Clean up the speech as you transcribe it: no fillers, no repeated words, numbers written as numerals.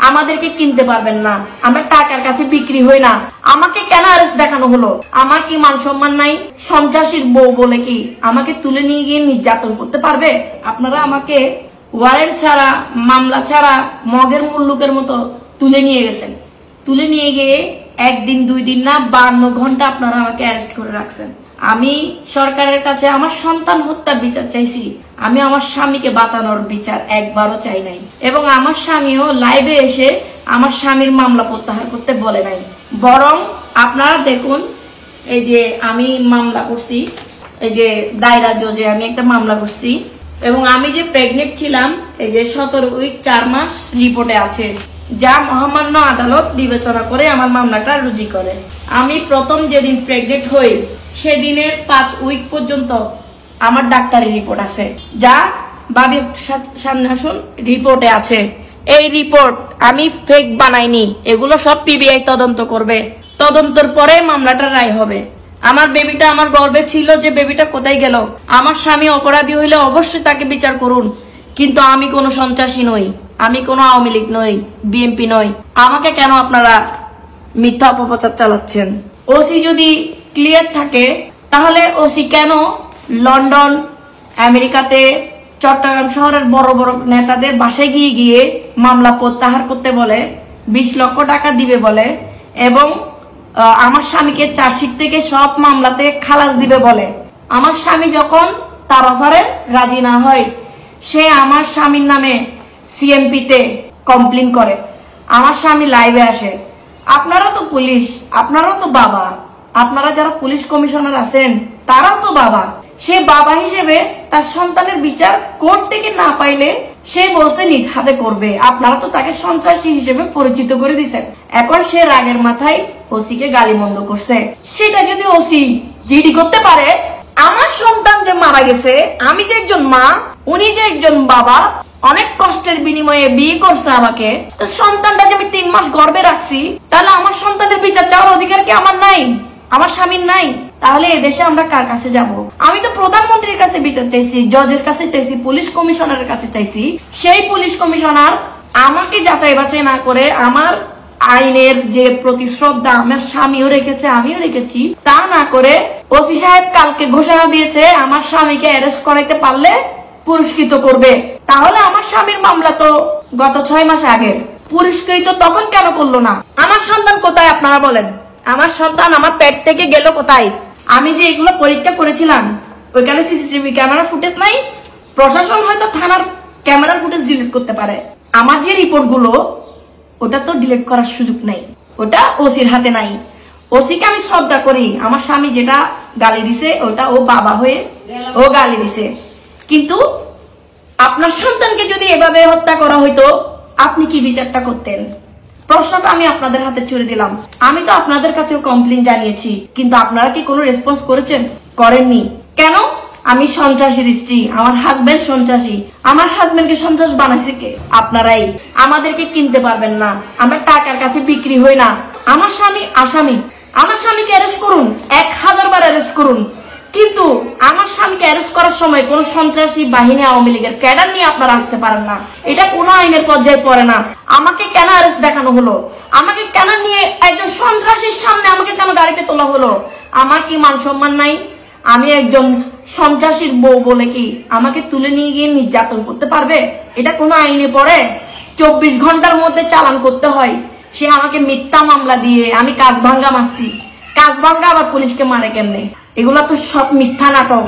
আমাদেরকে কিনতে পারবেন না, আমরা টাকার কাছে বিক্রি হই না। আমাকে কেন অ্যারেস্ট দেখানো হলো? আমার কি মান সম্মান নাই? সন্ত্রাসীর বউ বলে কি আমাকে তুলে নিয়ে গিয়ে নির্যাতন করতে পারবে? আপনারা আমাকে ওয়ারেন্ট ছাড়া, মামলা ছাড়া মগের মুল্লুকের মতো তুলে নিয়ে গেছেন। তুলে নিয়ে গিয়ে একদিন 2 দিন না 52 ঘন্টা আপনারা আমাকে অ্যারেস্ট করে রাখছেন। আমি সরকারের কাছে আমার সন্তান হত্যার বিচার চাইছি, আমি আমার স্বামীকে বাঁচানোর বিচার একবারও চাই নাই। এবং আমার স্বামীও লাইভে এসে আমার স্বামীর মামলা প্রত্যাহার করতে বলে নাই। বরং আপনারা দেখুন, এই যে আমি মামলা করছি, এই যে দায়রা জজে আমি একটা মামলা করছি, এবং আমি যে প্রেগনেন্ট ছিলাম এই যে 17 উইক 4 মাস রিপোর্টে আছে, যা মহামান্য আদালত বিবেচনা করে আমার মামলাটা রুজু করে। আমি প্রথম যেদিন প্রেগনেন্ট হই সেদিনের 5 উইক পর্যন্ত আমার ডাক্তারি রিপোর্ট আছে, যা ভাবি সামনে আসুন রিপোর্টে আছে। এই রিপোর্ট আমি ফেক বানাইনি, এগুলো সব পিবিআই তদন্ত করবে। তদন্তের পরে মামলাটা রায় হবে। আমার বেবিটা আমার গর্ভে ছিল, যে বেবিটা কোথায় গেল? আমার স্বামী অপরাধী হইলে অবশ্যই তাকে বিচার করুন, কিন্তু আমি কোনো সন্ত্রাসী নই, আমি কোনো আওয়ামী লীগ নই, বিএনপি নই। আমাকে কেন আপনারা মিথ্যা অপপ্রচার চালাচ্ছেন? ওসি যদি ক্লিয়ার থাকে তাহলে ওসি কেন লন্ডন, আমেরিকাতে, চট্টগ্রাম শহরের বড় বড় নেতাদের বাসায় গিয়ে গিয়ে মামলা প্রত্যাহার করতে বলে, 20 লক্ষ টাকা দিবে বলে, এবং আমার স্বামীকে চার্জশিট থেকে সব মামলাতে খালাস দিবে বলে? আমার স্বামী যখন তার অফারে রাজি না হয়, সে আমার স্বামীর নামে সিএমপিতে কমপ্লেন করে। আমার স্বামী লাইভে আসে। আপনারা তো পুলিশ, আপনারা তো বাবা, আপনারা যারা পুলিশ কমিশনার আছেন তারাও তো বাবা। সে বাবা হিসেবে তার সন্তানের বিচার কোর্ট থেকে না পাইলে সে বলছে নিজ হাতে করবে। আপনারা তো তাকে সন্ত্রাসী হিসেবে পরিচিত করে দিচ্ছেন। এখন সে রাগের মাথায় ওসিকে গালিমন্দ করছে। সেটা যদি ওসি জিডি করতে পারে, আমার সন্তান যে মারা গেছে, আমি যে একজন মা, উনি যে একজন বাবা, অনেক কষ্টের বিনিময়ে বিয়ে করছে আমাকে, তো সন্তানটা যে আমি 3 মাস গর্ভে রাখছি, তাহলে আমার সন্তানের বিচার চাওয়ার অধিকার কি আমার নাই? আমার স্বামীর নাই? তাহলে এদেশে আমরা কার কাছে যাব? আমি তো প্রধানমন্ত্রীর কাছে বিচার চাইছি, জজের কাছে চাইছি, পুলিশ কমিশনারের কাছে চাইছি। সেই পুলিশ কমিশনার আমাকে যাচাই বাছাই না করে, আমার আইনের যে প্রতি শ্রদ্ধা আমার স্বামীও রেখেছে, আমিও রেখেছি, তা না করে ওসি সাহেব কালকে ঘোষণা দিয়েছে আমার স্বামীকে অ্যারেস্ট করাইতে পারলে পুরস্কৃত করবে। তাহলে আমার স্বামীর মামলা তো গত 6 মাস আগে পুরস্কৃত, তখন কেন করলো না? আমার সন্তান কোথায় আপনারা বলেন? আমার সন্তান আমার পেট থেকে গেল কোথায়? আমি যে এগুলো পরীক্ষা করেছিলাম, ওইখানে সিসিটিভি ক্যামেরা ফুটেজ নাই। প্রশাসন হয়তো থানার ক্যামেরার ফুটেজ ডিলিট করতে পারে, আমার যে রিপোর্ট গুলো ওটা তো ডিলিট করার সুযোগ নাই, ওটা ওসির হাতে নাই। ওসিকে আমি শ্রদ্ধা করি, আমার স্বামী যেটা গালি দিছে ওটা ও বাবা হয়ে ও গালি দিছে, কিন্তু আপনার সন্তানকে যদি এভাবে হত্যা করা হইতো আপনি কি বিচারটা করতেন? প্রশ্নটা আমি আপনাদের হাতে ছুড়ে দিলাম। আমি তো আপনাদের কাছেও কমপ্লেন জানিয়েছি, কিন্তু আপনারা কি কোনো রেসপন্স করেছেন? করেননি। কেন? আমি সন্ত্রাসীর স্ত্রী, আমার হাজবেন্ড সন্ত্রাসী। আমার হাজবেন্ডকে সন্ত্রাস বানাইছে কে? আপনারাই। আমাদেরকে কিনতে পারবেন না, আমরা টাকার কাছে বিক্রি হই না। আমার স্বামী আসামি, আমার স্বামীকে অ্যারেস্ট করুন, 1000 বার অ্যারেস্ট করুন, কিন্তু আমার স্বামীকে অ্যারেস্ট করার সময় কোন সন্ত্রাসী বাহিনী, আওয়ামী লীগের ক্যাডার নিয়ে আপনারা আসতে পারেন না। এটা কোনো আইনের পর্যায়ে পড়ে না। আমাকে কেন অ্যারেস্ট দেখানো হলো? আমাকে কেন নিয়ে একজন সন্ত্রাসীর সামনে আমাকে কেন গাড়িতে তোলা হলো? আমার কি মান সম্মান নাই? আমি একজন সন্ত্রাসীর বউ বলে কি আমাকে তুলে নিয়ে গিয়ে নির্যাতন করতে পারবে? এটা কোনো আইনে পড়ে? 24 ঘন্টার মধ্যে চালান করতে হয়। সে আমাকে মিথ্যা মামলা দিয়ে আমি কাজ ভাঙ্গা মারছি, কাজ ভাঙ্গা আবার পুলিশকে মারে কেমনে? এগুলা তো সব মিথ্যা নাটক।